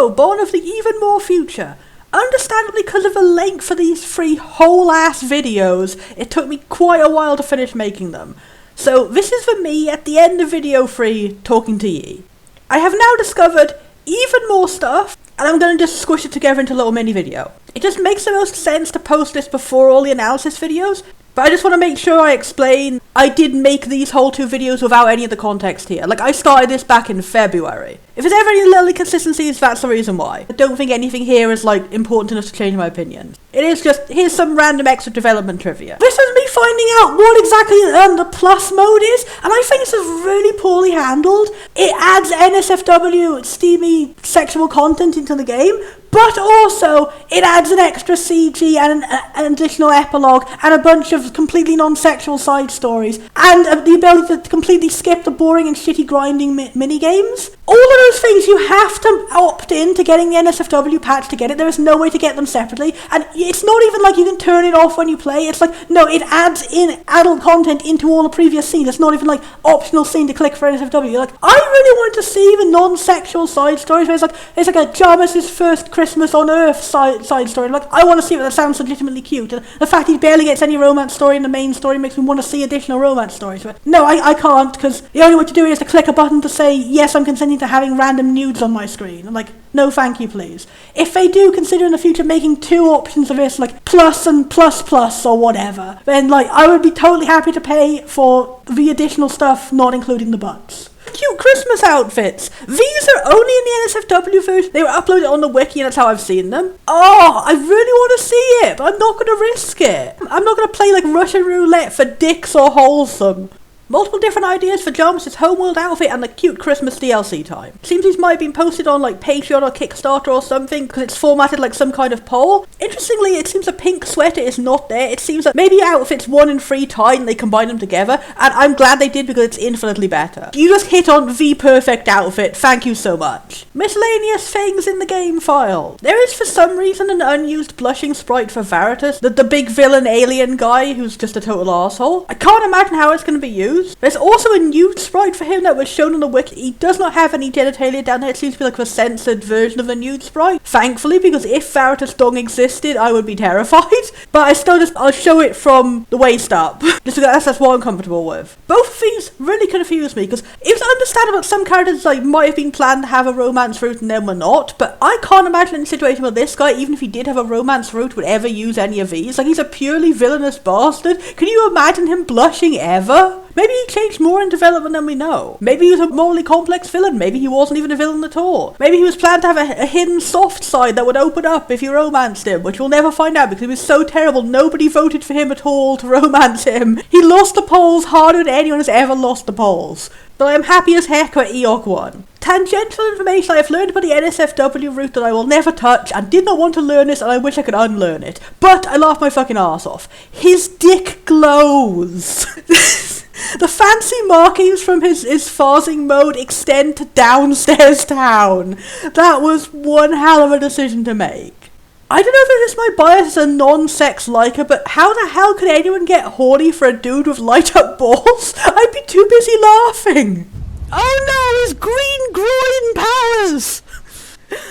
Hero, Born of the Even More Future. Understandably, because of the length for these 3 whole-ass videos, it took me quite a while to finish making them. So this is for me at the end of video 3, talking to ye. I have now discovered even more stuff, and I'm going to just squish it together into a little mini video. It just makes the most sense to post this before all the analysis videos, but I just want to make sure I explain I did make these whole 2 videos without any of the context here. Like, I started this back in February. If there's ever any little inconsistencies, that's the reason why. I don't think anything here is, like, important enough to change my opinion. It is just, here's some random extra development trivia. This was me finding out what exactly the plus mode is, and I think this is really poorly handled. It adds NSFW steamy sexual content into the game, but also it adds an extra CG and an additional epilogue and a bunch of completely non-sexual side stories and the ability to completely skip the boring and shitty grinding mini-games. All of those things you have to opt in to getting the NSFW patch to get it. There is no way to get them separately, and it's not even like you can turn it off when you play. It's like, no, it adds in adult content into all the previous scenes. It's not even like optional scene to click for NSFW. Like, I really wanted to see the non-sexual side stories where it's like a Jarmus's first Christmas on Earth side story. Like, I want to see it. That sounds legitimately cute. And the fact he barely gets any romance story in the main story makes me want to see additional romance stories. But no, I can't, because the only way to do it is to click a button to say, yes, I'm consenting to having random nudes on my screen. I'm like, no thank you, please. If they do consider in the future making 2 options of this, like plus and plus or whatever, then like I would be totally happy to pay for the additional stuff, not including the butts. Cute Christmas outfits. These are only in the NSFW version. They were uploaded on the wiki and that's how I've seen them. Oh, I really want to see it, but I'm not going to risk it. I'm not going to play like Russian roulette for dicks or wholesome. Multiple different ideas for Jarmus's homeworld outfit and the cute Christmas DLC time. Seems these might have been posted on like Patreon or Kickstarter or something because it's formatted like some kind of poll. Interestingly, it seems a pink sweater is not there. It seems that maybe outfits 1 and 3 tied and they combine them together, and I'm glad they did because it's infinitely better. You just hit on the perfect outfit. Thank you so much. Miscellaneous things in the game file. There is for some reason an unused blushing sprite for Veritas, the big villain alien guy who's just a total asshole. I can't imagine how it's going to be used. There's also a new sprite for him that was shown on the wiki. He does not have any genitalia down there. It seems to be like a censored version of the nude sprite. Thankfully, because if Veritas Dong existed, I would be terrified. But I'll show it from the waist up. Just because that's what I'm comfortable with. Both of these really confused me, because it was understandable that some characters like might have been planned to have a romance route and then were not. But I can't imagine any situation where this guy, even if he did have a romance route, would ever use any of these. Like, he's a purely villainous bastard. Can you imagine him blushing ever? Maybe he changed more in development than we know. Maybe he was a morally complex villain. Maybe he wasn't even a villain at all. Maybe he was planned to have a hidden soft side that would open up if you romanced him, which we'll never find out because he was so terrible nobody voted for him at all to romance him. He lost the polls harder than anyone has ever lost the polls. But I am happy as heck that Eok won. Tangential information I have learned about the NSFW route that I will never touch, and did not want to learn this, and I wish I could unlearn it. But I laughed my fucking arse off. His dick glows. The fancy markings from his pharsing mode extend to downstairs town. That was one hell of a decision to make. I don't know if it is my bias as a non-sex liker, but how the hell could anyone get horny for a dude with light-up balls? I'd be too busy laughing. Oh no, his green groin powers!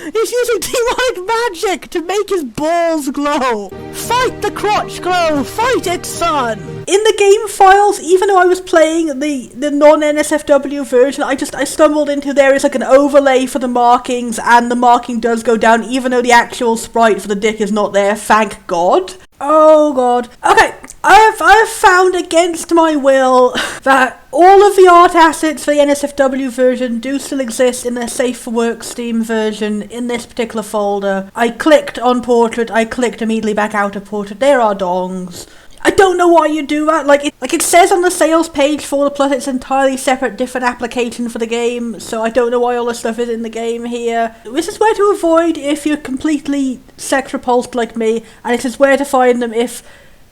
He's using demonic magic to make his balls glow. Fight the crotch glow, fight it, son! In the game files, even though I was playing the non-NSFW version, I stumbled into there is like an overlay for the markings, and the marking does go down even though the actual sprite for the dick is not there, thank God. Oh god. Okay, I've found against my will that all of the art assets for the NSFW version do still exist in the Safe for Work Steam version in this particular folder. I clicked on portrait, I clicked immediately back out of portrait, there are dongs. I don't know why you do that. Like it says on the sales page for the Plus, it's entirely separate, different application for the game. So I don't know why all this stuff is in the game here. This is where to avoid if you're completely sex repulsed like me, and it is where to find them if,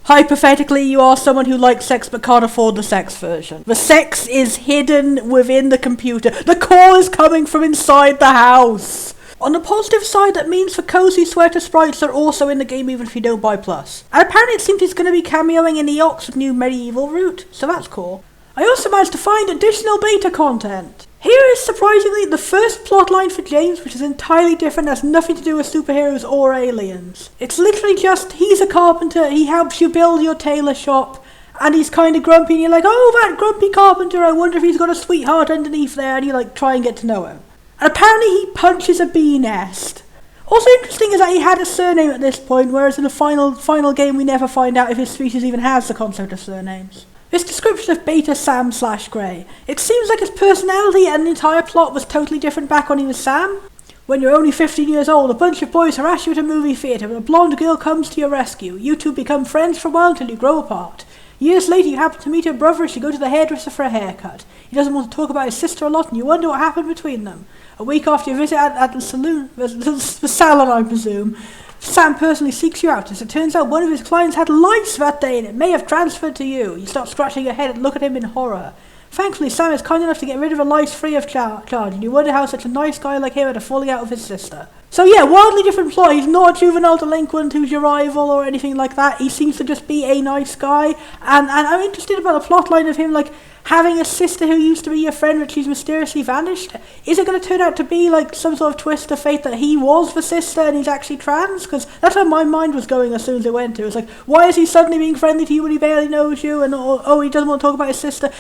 hypothetically, you are someone who likes sex but can't afford the sex version. The sex is hidden within the computer. The call is coming from inside the house. On the positive side, that means the cozy sweater sprites are also in the game even if you don't buy Plus. And apparently it seems he's going to be cameoing in Eok's new medieval route, so that's cool. I also managed to find additional beta content. Here is surprisingly the first plotline for James, which is entirely different, has nothing to do with superheroes or aliens. It's literally just, he's a carpenter, he helps you build your tailor shop, and he's kind of grumpy, and you're like, oh, that grumpy carpenter, I wonder if he's got a sweetheart underneath there, and you like try and get to know him. And apparently he punches a bee nest. Also interesting is that he had a surname at this point, whereas in the final game we never find out if his species even has the concept of surnames. This description of Beta Sam / Grey. It seems like his personality and the entire plot was totally different back when he was Sam. When you're only 15 years old, a bunch of boys harass you at a movie theatre and a blonde girl comes to your rescue. You two become friends for a while until you grow apart. Years later you happen to meet her brother as you go to the hairdresser for a haircut. He doesn't want to talk about his sister a lot and you wonder what happened between them. A week after your visit at the saloon, the salon I presume, Sam personally seeks you out as it turns out one of his clients had lice that day and it may have transferred to you. You start scratching your head and look at him in horror. Thankfully, Sam is kind enough to get rid of a lice free of charge, and you wonder how such a nice guy like him had a falling out with his sister. So yeah, wildly different plot. He's not a juvenile delinquent who's your rival or anything like that. He seems to just be a nice guy, and I'm interested about the plot line of him like having a sister who used to be your friend but she's mysteriously vanished. Is it going to turn out to be like some sort of twist of fate that he was the sister and he's actually trans? Because that's where my mind was going as soon as it went to. It's like, why is he suddenly being friendly to you when he barely knows you, and oh, he doesn't want to talk about his sister?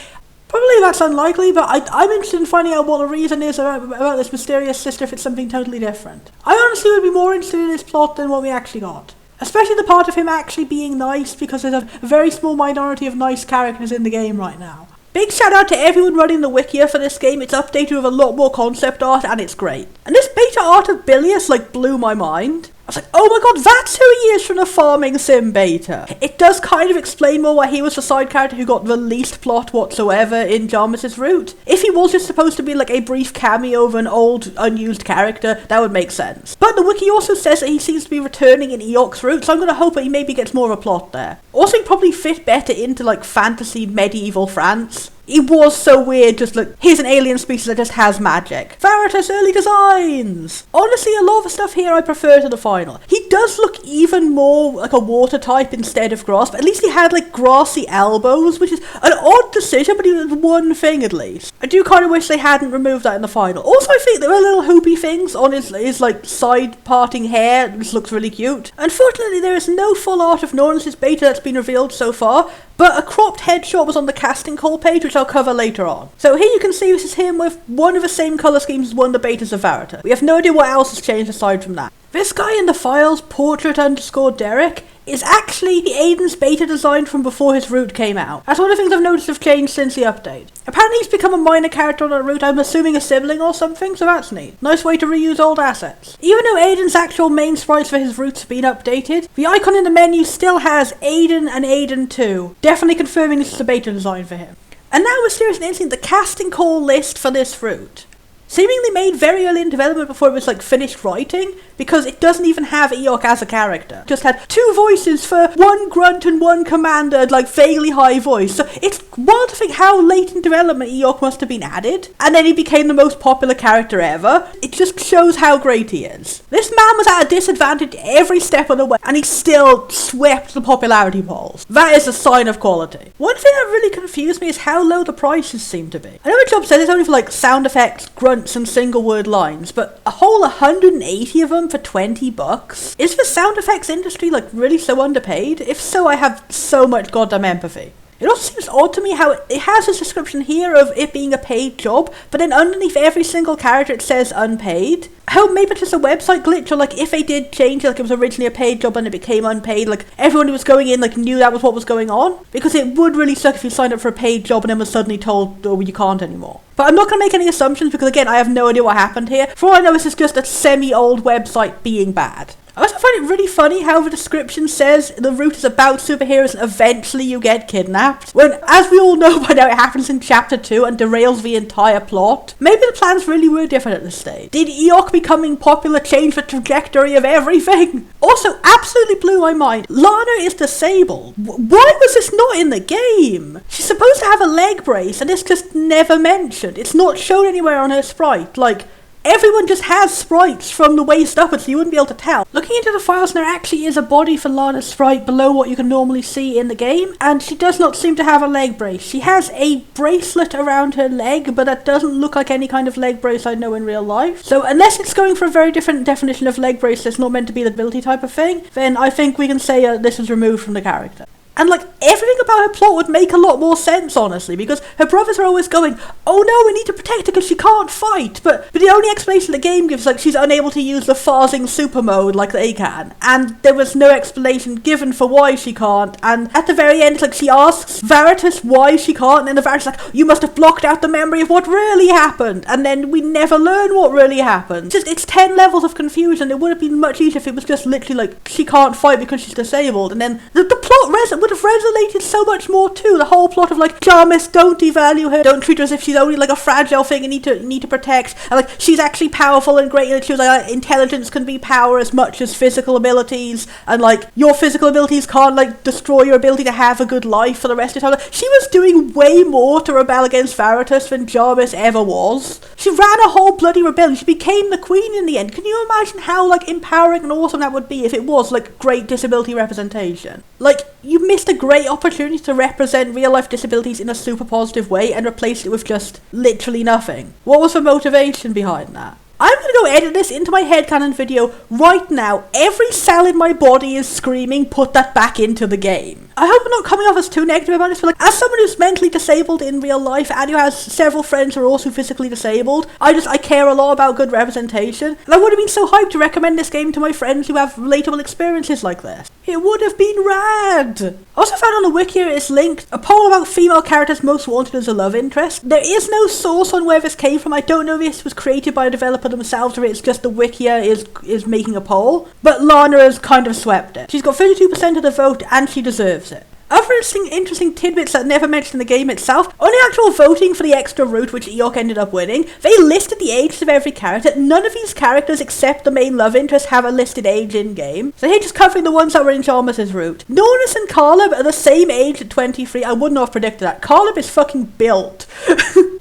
Probably that's unlikely, but I'm interested in finding out what the reason is about this mysterious sister if it's something totally different. I honestly would be more interested in this plot than what we actually got. Especially the part of him actually being nice, because there's a very small minority of nice characters in the game right now. Big shout out to everyone running the wiki for this game. It's updated with a lot more concept art and it's great. And this beta art of Bilious like blew my mind. I was like, oh my god, that's who he is from the farming sim beta. It does kind of explain more why he was the side character who got the least plot whatsoever in Jarmus's route. If he was just supposed to be like a brief cameo of an old, unused character, that would make sense. But the wiki also says that he seems to be returning in Eok's route, so I'm going to hope that he maybe gets more of a plot there. Also, he'd probably fit better into like fantasy medieval France. He was so weird, just like, here's an alien species that just has magic. Veritas early designs! Honestly, a lot of the stuff here I prefer to the final. He does look even more like a water type instead of grass, but at least he had like grassy elbows, which is an odd decision, but he was one thing at least. I do kind of wish they hadn't removed that in the final. Also, I think there were little hoopy things on his like side parting hair, which looks really cute. Unfortunately, there is no full art of Nornus's beta that's been revealed so far, but a cropped headshot was on the casting call page, which I'll cover later on. So here you can see this is him with one of the same colour schemes as one of the betas of Veritas. We have no idea what else has changed aside from that. This guy in the files, portrait_Derek, is actually Aiden's beta design from before his route came out. That's one of the things I've noticed have changed since the update. Apparently he's become a minor character on the route, I'm assuming a sibling or something, so that's neat. Nice way to reuse old assets. Even though Aiden's actual main sprites for his routes have been updated, the icon in the menu still has Aiden and Aiden 2, definitely confirming this is a beta design for him. And now with serious instinct, the casting call list for this route. Seemingly made very early in development before it was like finished writing, because it doesn't even have Eok as a character. Just had two voices for one grunt and one commander, like vaguely high voice. So it's wild to think how late in development Eok must have been added, and then he became the most popular character ever. It just shows how great he is. This man was at a disadvantage every step of the way, and he still swept the popularity polls. That is a sign of quality. One thing that really confused me is how low the prices seem to be. I know the job says it's only for like sound effects, grunts, and single word lines, but a whole 180 of them for $20? Is the sound effects industry like really so underpaid? If so, I have so much goddamn empathy. It also seems odd to me how it has this description here of it being a paid job, but then underneath every single character it says unpaid. How maybe it's just a website glitch, or like if they did change it, like it was originally a paid job and it became unpaid, like everyone who was going in like knew that was what was going on. Because it would really suck if you signed up for a paid job and then was suddenly told, oh, you can't anymore. But I'm not going to make any assumptions because again, I have no idea what happened here. For all I know, this is just a semi-old website being bad. I also find it really funny how the description says the route is about superheroes and eventually you get kidnapped. When, as we all know by now, it happens in chapter 2 and derails the entire plot. Maybe the plans really were different at this stage. Did Eok becoming popular change the trajectory of everything? Also, absolutely blew my mind. Lana is disabled. Why was this not in the game? She's supposed to have a leg brace and it's just never mentioned. It's not shown anywhere on her sprite. Like, everyone just has sprites from the waist upwards, so you wouldn't be able to tell. Looking into the files, there actually is a body for Lana's sprite below what you can normally see in the game, and she does not seem to have a leg brace. She has a bracelet around her leg, but that doesn't look like any kind of leg brace I know in real life. So unless it's going for a very different definition of leg brace that's not meant to be the ability type of thing, then I think we can say this was removed from the character. And like, everything about her plot would make a lot more sense, honestly, because her brothers are always going, oh no, we need to protect her because she can't fight. But the only explanation the game gives, like, she's unable to use the Farzing super mode like they can. And there was no explanation given for why she can't. And at the very end, like, she asks Veritas why she can't, and then the Veritas is like, you must have blocked out the memory of what really happened. And then we never learn what really happened. It's 10 levels of confusion. It would have been much easier if it was just literally like, she can't fight because she's disabled. And then the plot would have resonated so much more too. The whole plot of like, Jarmus, don't devalue her, don't treat her as if she's only like a fragile thing you need to protect, and like, she's actually powerful and great, and she was like, intelligence can be power as much as physical abilities, and like, your physical abilities can't like destroy your ability to have a good life for the rest of the time. She was doing way more to rebel against Veritas than Jarmus ever was. She ran a whole bloody rebellion. She became the queen in the end. Can you imagine how like empowering and awesome that would be if it was like great disability representation? Like, you missed a great opportunity to represent real life disabilities in a super positive way and replaced it with just literally nothing. What was the motivation behind that? I'm gonna go edit this into my headcanon video right now. Every cell in my body is screaming, put that back into the game. I hope I'm not coming off as too negative about this, but like, as someone who's mentally disabled in real life and who has several friends who are also physically disabled, I care a lot about good representation, and I would have been so hyped to recommend this game to my friends who have relatable experiences like this. It would have been rad! I also found on the wiki here is linked a poll about female characters most wanted as a love interest. There is no source on where this came from. I don't know if this was created by a developer themselves or it's just the wiki is making a poll, but Lana has kind of swept it. She's got 32% of the vote and she deserves it. Other interesting tidbits that never mentioned in the game itself, on the actual voting for the extra route which Eok ended up winning, they listed the ages of every character. None of these characters except the main love interest have a listed age in game. So here just covering the ones that were in Jarmus's route. Nornis and Caleb are the same age at 23. I would not have predicted that. Caleb is fucking built.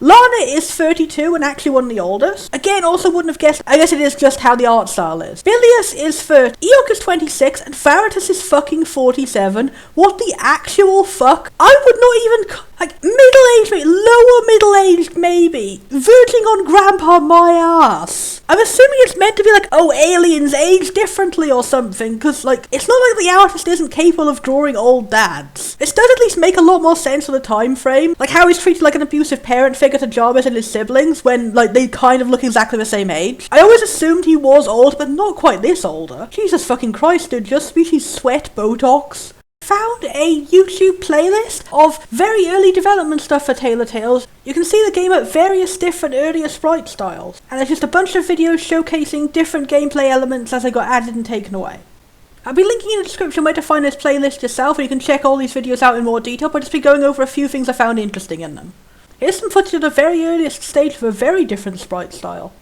Lana is 32 and actually one of the oldest. Again, also wouldn't have guessed. I guess it is just how the art style is. Bilius is 30. Eok is 26 and Veritas is fucking 47. What the actual fuck? I would not even... like, middle-aged, lower middle-aged maybe. Verging on grandpa my ass. I'm assuming it's meant to be like, oh, aliens age differently or something, because like, it's not like the artist isn't capable of drawing old dads. This does at least make a lot more sense for the time frame. Like how he's treated like an abusive parent figure to Jarmus and his siblings when like they kind of look exactly the same age. I always assumed he was old, but not quite this older. Jesus fucking Christ, dude, just species sweat Botox. Found a YouTube playlist of very early development stuff for Tailor Tales. You can see the game at various different earlier sprite styles, and there's just a bunch of videos showcasing different gameplay elements as they got added and taken away. I'll be linking in the description where to find this playlist yourself, and you can check all these videos out in more detail, but I'll just be going over a few things I found interesting in them. Here's some footage at the very earliest stage of a very different sprite style.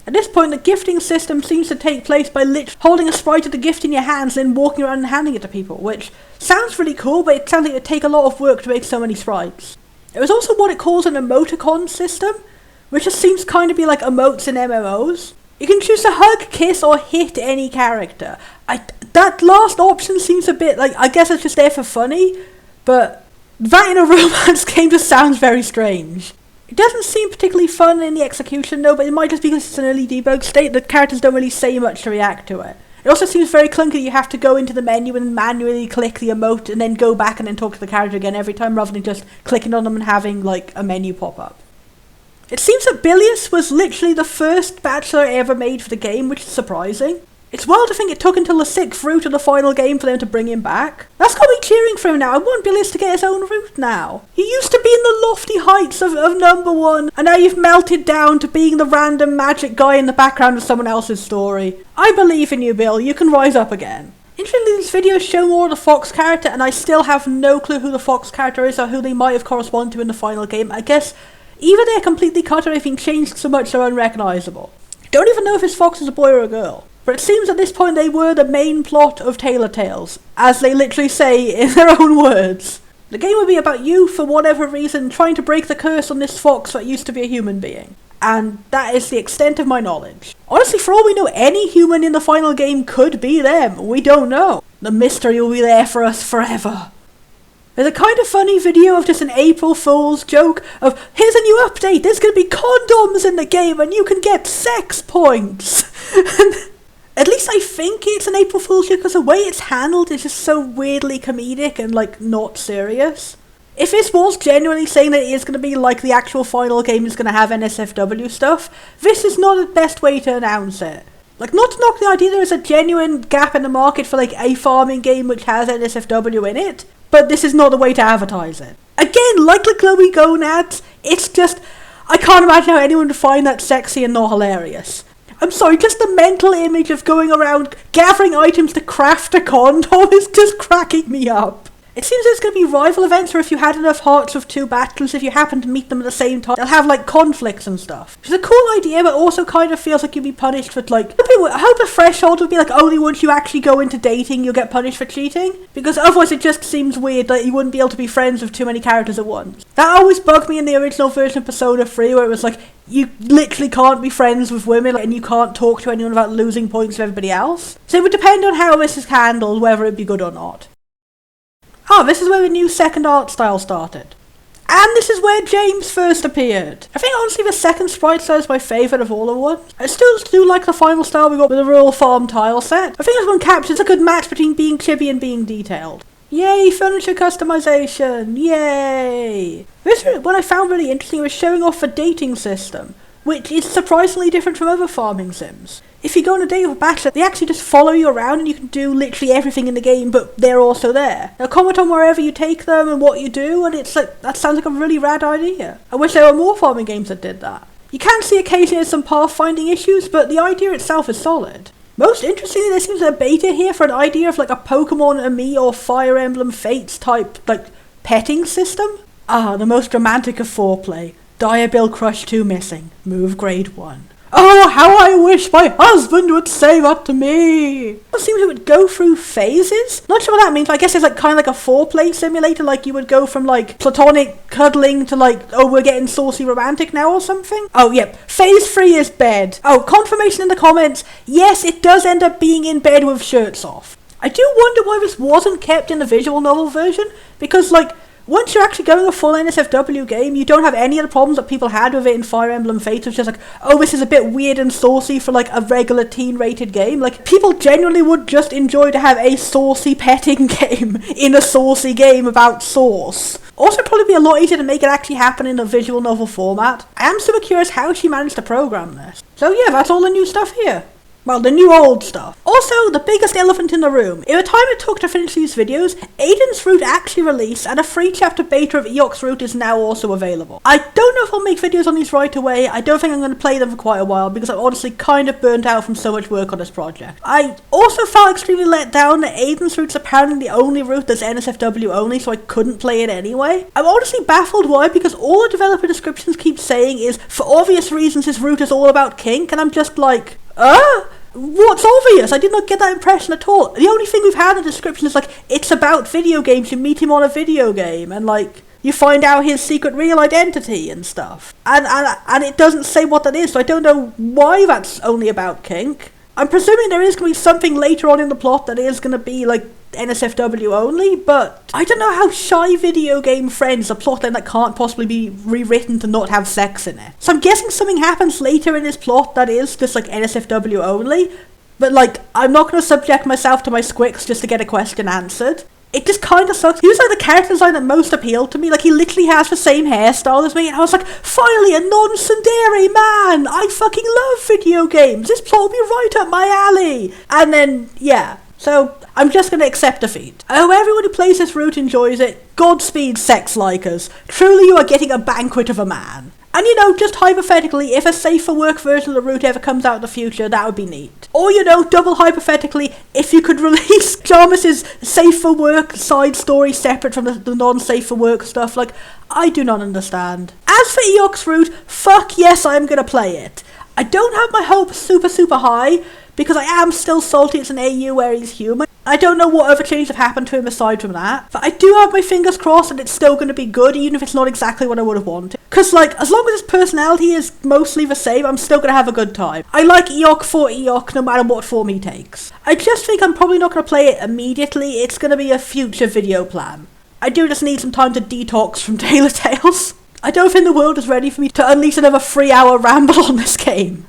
At this point, the gifting system seems to take place by literally holding a sprite of the gift in your hands and then walking around and handing it to people, which sounds really cool, but it sounds like it would take a lot of work to make so many sprites. There was also what it calls an emoticon system, which just seems kind of be like emotes in MMOs. You can choose to hug, kiss, or hit any character. That last option seems a bit like, I guess it's just there for funny, but that in a romance game just sounds very strange. It doesn't seem particularly fun in the execution though, but it might just be because it's an early debug state. The characters don't really say much to react to it. It also seems very clunky. You have to go into the menu and manually click the emote and then go back and then talk to the character again every time rather than just clicking on them and having like a menu pop up. It seems that Bilius was literally the first bachelor ever made for the game, which is surprising. It's wild to think it took until the 6th route of the final game for them to bring him back. That's got me cheering for him now. I want Bilius to get his own route now. He used to be in the lofty heights of number 1, and now you've melted down to being the random magic guy in the background of someone else's story. I believe in you, Bill. You can rise up again. Interestingly, these videos show more of the Fox character, and I still have no clue who the Fox character is or who they might have corresponded to in the final game. I guess either they're completely cut or they've been changed so much they're unrecognisable. Don't even know if his Fox is a boy or a girl. But it seems at this point they were the main plot of Tailor Tales, as they literally say in their own words. The game would be about you, for whatever reason, trying to break the curse on this fox that used to be a human being. And that is the extent of my knowledge. Honestly, for all we know, any human in the final game could be them. We don't know. The mystery will be there for us forever. There's a kind of funny video of just an April Fool's joke of, here's a new update, there's going to be condoms in the game and you can get sex points. At least I think it's an April Fool's joke because the way it's handled is just so weirdly comedic and like not serious. If this was genuinely saying that it is going to be like the actual final game is going to have NSFW stuff, this is not the best way to announce it. Like, not to knock the idea there is a genuine gap in the market for like a farming game which has NSFW in it, but this is not the way to advertise it. Again, like the glowy gonads, it's just, I can't imagine how anyone would find that sexy and not hilarious. I'm sorry, just the mental image of going around gathering items to craft a condom is just cracking me up. It seems there's going to be rival events where if you had enough hearts of two battles, if you happen to meet them at the same time, they'll have like conflicts and stuff. Which is a cool idea, but also kind of feels like you'd be punished for like, I hope the threshold would be like only once you actually go into dating you'll get punished for cheating. Because otherwise it just seems weird that you wouldn't be able to be friends with too many characters at once. That always bugged me in the original version of Persona 3 where it was like, you literally can't be friends with women and you can't talk to anyone without losing points with everybody else. So it would depend on how this is handled, whether it'd be good or not. Oh, this is where the new second art style started. And this is where James first appeared. I think honestly the second sprite style is my favourite of all of them. I still do like the final style we got with the rural farm tile set. I think this one captures a good match between being chibi and being detailed. Yay, furniture customization! Yay! This one I found really interesting was showing off the dating system, which is surprisingly different from other farming sims. If you go on a date with a bachelor, they actually just follow you around and you can do literally everything in the game, but they're also there. They'll comment on wherever you take them and what you do, and it's like, that sounds like a really rad idea. I wish there were more farming games that did that. You can see occasionally some pathfinding issues, but the idea itself is solid. Most interestingly, there seems a beta here for an idea of like a Pokemon Ami or Fire Emblem Fates type, like, petting system. Ah, the most romantic of foreplay. Diabil Crush 2 missing. Move grade 1. Oh, how I wish my husband would say that to me! It seems it would go through phases. Not sure what that means, but I guess it's like kind of like a foreplay simulator, like you would go from like platonic cuddling to like, oh, we're getting saucy romantic now or something. Oh, yep. Phase 3 is bed. Oh, confirmation in the comments. Yes, it does end up being in bed with shirts off. I do wonder why this wasn't kept in the visual novel version, because like, once you're actually going a full NSFW game, you don't have any of the problems that people had with it in Fire Emblem Fates. It's just like, oh, this is a bit weird and saucy for like a regular teen-rated game. Like, people genuinely would just enjoy to have a saucy petting game in a saucy game about sauce. Also, probably be a lot easier to make it actually happen in a visual novel format. I am super curious how she managed to program this. So yeah, that's all the new stuff here. Well, the new old stuff. Also, the biggest elephant in the room. In the time it took to finish these videos, Aiden's Route actually released, and a free chapter beta of Eox's Route is now also available. I don't know if I'll make videos on these right away. I don't think I'm going to play them for quite a while, because I'm honestly kind of burnt out from so much work on this project. I also felt extremely let down that Aiden's Route's apparently the only route that's NSFW only, so I couldn't play it anyway. I'm honestly baffled why, because all the developer descriptions keep saying is, for obvious reasons, his route is all about kink, and I'm just like, what's obvious? I did not get that impression at all. The only thing we've had in the description is like, it's about video games, you meet him on a video game, and like, you find out his secret real identity and stuff. And it doesn't say what that is, so I don't know why that's only about kink. I'm presuming there is going to be something later on in the plot that is going to be like NSFW only, but I don't know how shy video game friends a plotline that can't possibly be rewritten to not have sex in it. So I'm guessing something happens later in this plot that is just like NSFW only, but like, I'm not going to subject myself to my squicks just to get a question answered. It just kind of sucks. He was like the character design that most appealed to me. Like, he literally has the same hairstyle as me, and I was like, finally a non-tsundere man! I fucking love video games! This plot will be right up my alley! And then, yeah. So, I'm just going to accept defeat. I hope everyone who plays this route enjoys it. Godspeed, sex likers. Truly you are getting a banquet of a man. And you know, just hypothetically, if a safe for work version of the route ever comes out in the future, that would be neat. Or, you know, double hypothetically, if you could release Jarmus's safe for work side story separate from the non-safe for work stuff, like, I do not understand. As for Eox's Route, fuck yes, I am going to play it. I don't have my hopes super high, because I am still salty it's an AU where he's human. I don't know what other changes have happened to him aside from that, but I do have my fingers crossed that it's still going to be good, even if it's not exactly what I would have wanted. Because, like, as long as his personality is mostly the same, I'm still going to have a good time. I like Eok for Eok no matter what form he takes. I just think I'm probably not going to play it immediately. It's going to be a future video plan. I do just need some time to detox from Tailor Tales. I don't think the world is ready for me to unleash another 3-hour ramble on this game.